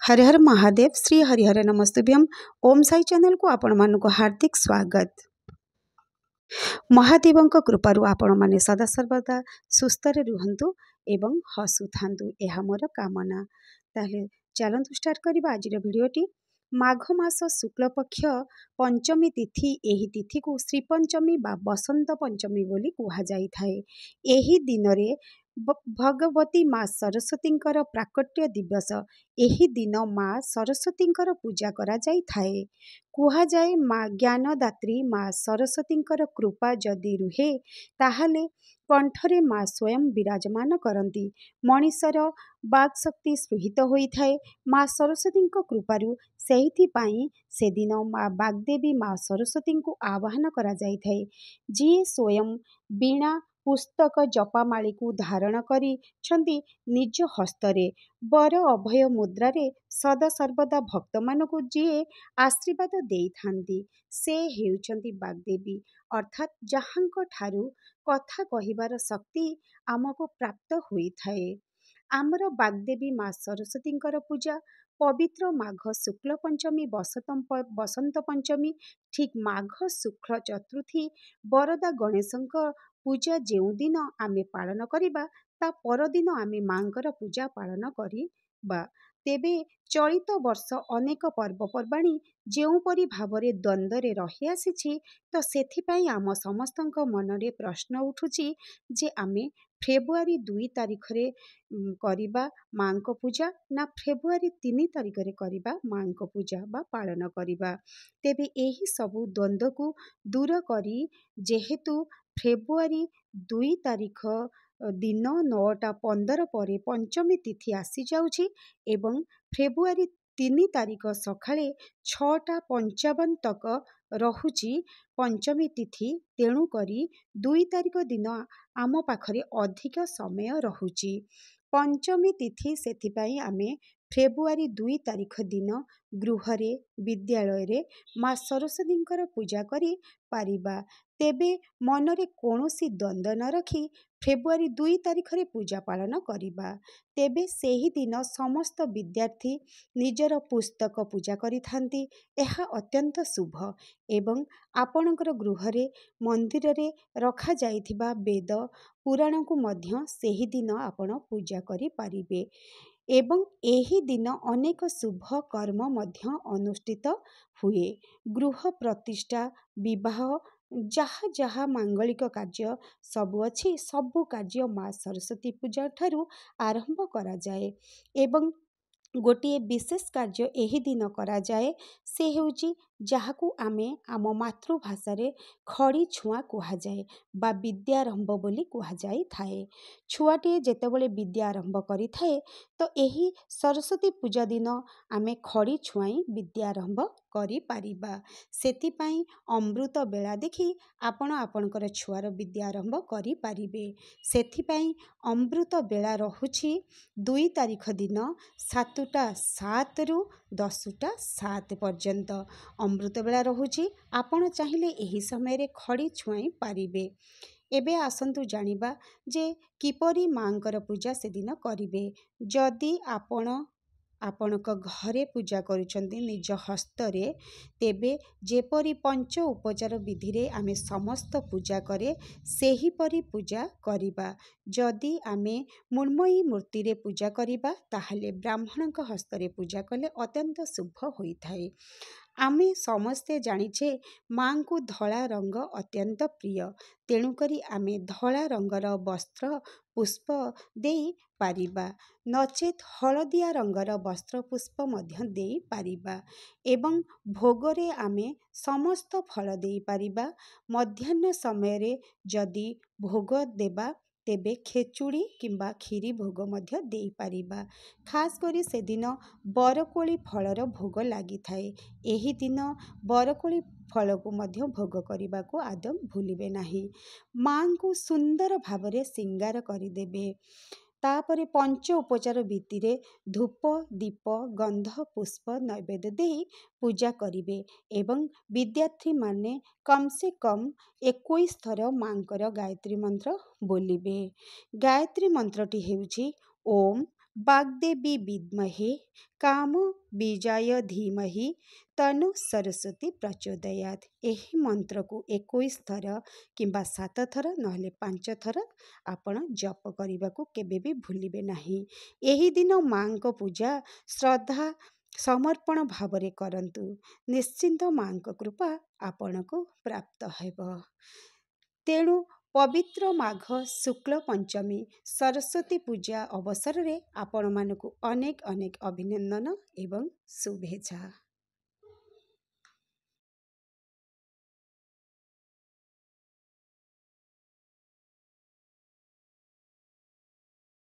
हर हर महादेव। श्री हरिहर नमस्तुभ्यम। ओम Sai channel को आपण मानक हार्दिक स्वागत। महादेवंक कृपारू आपण माने सदा सर्वदा सुस्थ रुहंतु एवं हसु थांतु यह मोर कामना। ताहले चलंतु स्टार्ट करबा आज भिडियोटी। माघ मास शुक्ल पक्ष पंचमी तिथि, एही तिथि को श्री पंचमी बा बसंत पंचमी बोली कुहा जाई थाए। एही दिन रे भगवती माँ सरस्वतींकर प्राकट्य दिवस। एही दिन माँ सरस्वतींकर पूजा करा जाई थाए। कुहा जाए माँ ज्ञानदात्री माँ सरस्वतींकर कृपा जदि रुहे ताहले कंठरे माँ स्वयं विराजमान करती। मनीषर बाक शक्ति स्पृहित होई थाए माँ सरस्वती कृपारू। सेहिथिपाई से दिन माँ बागदेवी माँ सरस्वती को आवाहन करा जाई थाए। जी स्वयं बीणा पुस्तक जपामाली को धारण करी निज हस्तरे बर अभय मुद्रारे सदा सर्वदा भक्त मानकु जी आशीर्वाद देई थांती से हेउचंती बागदेवी। अर्थात जहांक ठारू कथा कहिबार शक्ति आमको प्राप्त होई थाए। आमर बागदेवी माँ सरस्वतींकर पूजा पवित्र माघ शुक्ल पंचमी बसंत पंचमी ठीक माघ शुक्ल चतुर्थी बरदा गणेशंक पूजा जेउ दिन आमे पालन करिबा ता परदिन आमे मांकर पूजा पालन करिबा। तेबे चलित वर्ष अनेक पर्वपर्वाणी जेउपरि भावरे द्वंद्वरे रही आसीछि तो सेथिपाई आम समस्तंक मनरे प्रश्न उठुछि जे आमे फेब्रुआरी 2 तारिख रे करिबा मांको पूजा ना फेब्रुआरी 3 तारिख रे करिबा मांको पूजा बा पालन करिबा। तेबे एही सबु द्वंद्व को दूर करी जेहेतु फेब्रुआरी 2 तारिख दिन 9:15 पर पंचमी तिथि आसी जाउछि एवं फेब्रुआरी 3 तारिख सकाळे 6:55 तक रहुछि पंचमी तिथि। तेणु करी 2 तारिख दिन आम पाखरे अधिक समय रहुछि पंचमी तिथि। सेथिपाई आमे फेब्रुआरी 2 तारिख दिन गृहरे विद्यालय रे माँ सरस्वतींकर पूजा करी पारिबा। तेबे मनरे कोनोसी द्वंद्व न रखी फेब्रुआरी 2 तारिख रे पूजा पालन करिबा। तेबे सेही दिन समस्त विद्यार्थी निजर पुस्तक पूजा करि थांती। एहा अत्यंत शुभ एवं आपणकर गृहरे मंदिर रे रखा जाइथिबा वेद पुराण को मध्य सेही दिन आपण पूजा करि पारिबे एवं एही दिन अनेक शुभ कर्म मध्य अनुष्ठित हुए। गृह प्रतिष्ठा विवाह जहा जहा मांगलिक कार्य सबु अछि सबु कार्य माँ सरस्वती पूजा ठारू आरंभ करा जाए एवं गोटे विशेष कार्य एही दिन करा जाए से हेउची जहाकू आमे आम मातृभाषा रे खड़ी छुआ कुहा जाए बा विद्यारंभ बोली कुहा जाई थाए। छुआटे जेतेबेले विद्यारंभ करि थाए तो एही सरस्वती पूजा दिन आमे खड़ी छुआई विद्यारंभ करि पारिबा। सेतिपाई अमृत बेला देखि आपण आपणकर छुआर विद्यारंभ करि पारिबे। सेतिपाई अमृत बेला रहुछि 2 तारिख दिन 7:07 रु 10:07 पर्यंत अमृत बेला रहुछि। आपण चाहिले एही समय रे खड़ी छुआई पारिबे। एबे आसंतु जानिबा जे किपरि मांकर पूजा से दिन करिवे। जदि आपणक घरे पूजा करुचंती निज हस्तरे तेबे जेपरि पंच उपचार विधि रे आमे समस्त पूजा करे सेही परि पूजा करिबा। जदि आमे मृण्मयी मूर्ति रे पूजा करिबा ताहले ब्राह्मणक हस्तरे पूजा कले अत्यंत शुभ होई थाए। आमे समस्ते जानिछे मां को धला रंग अत्यंत प्रिय। तेणु करी आमे धला रंगर वस्त्र पुष्प देई पारिबा नचेत हलदिया रंगर वस्त्र पुष्प मध्य देई पारिबा एवं भोगरे आमे समस्त फल देई पारिबा। मध्याह्न समय रे जदि भोग देबा तेबे खेचुड़ी किंबा खीरी भोग मध्य देई पारिबा। खास करी से दिन बरकोली फलर भोग लागि थाए। एही दिन बरकोली फल को मध्य भोग करने को आदम भूलिबे नाही। मां को सुंदर भावरे सिंगार करिदेबे। तापरे पंच उपचार भित्तिरे धूप दीप गंध पुष्प नैवेद्य देई पूजा करिवे एवं विद्यार्थी माने कम से कम 21 थर मांकर गायत्री मंत्र बोलिबे। गायत्री मंत्रटी हेउछि ओम वाग्देवी विद्महे कामबीजाय धीमहि तनु सरस्वती प्रचोदयात। ଏହି ମନ୍ତ୍ରକୁ 21 ଥର କିମ୍ବା 7 ଥର ନହେଲେ 5 ଥର ଆପଣ ଜପ କରିବାକୁ କେବେ ବି ଭୁଲିବେ ନାହିଁ। ଏହି ଦିନ ମାଙ୍କ ପୂଜା ଶ୍ରଦ୍ଧା ସମର୍ପଣ ଭାବରେ କରନ୍ତୁ। ନିଶ୍ଚିନ୍ତ ମାଙ୍କ କୃପା ଆପଣଙ୍କୁ ପ୍ରାପ୍ତ ହେବ। ତେଣୁ ପବିତ୍ର ମାଘ ଶୁକ୍ଳ ପଞ୍ଚମୀ ସରସ୍ୱତୀ ପୂଜା ଅବସରରେ ଆପଣମାନଙ୍କୁ ଅନେକ ଅନେକ ଅଭିନନ୍ଦନ ଏବଂ ଶୁଭେଚ୍ଛା।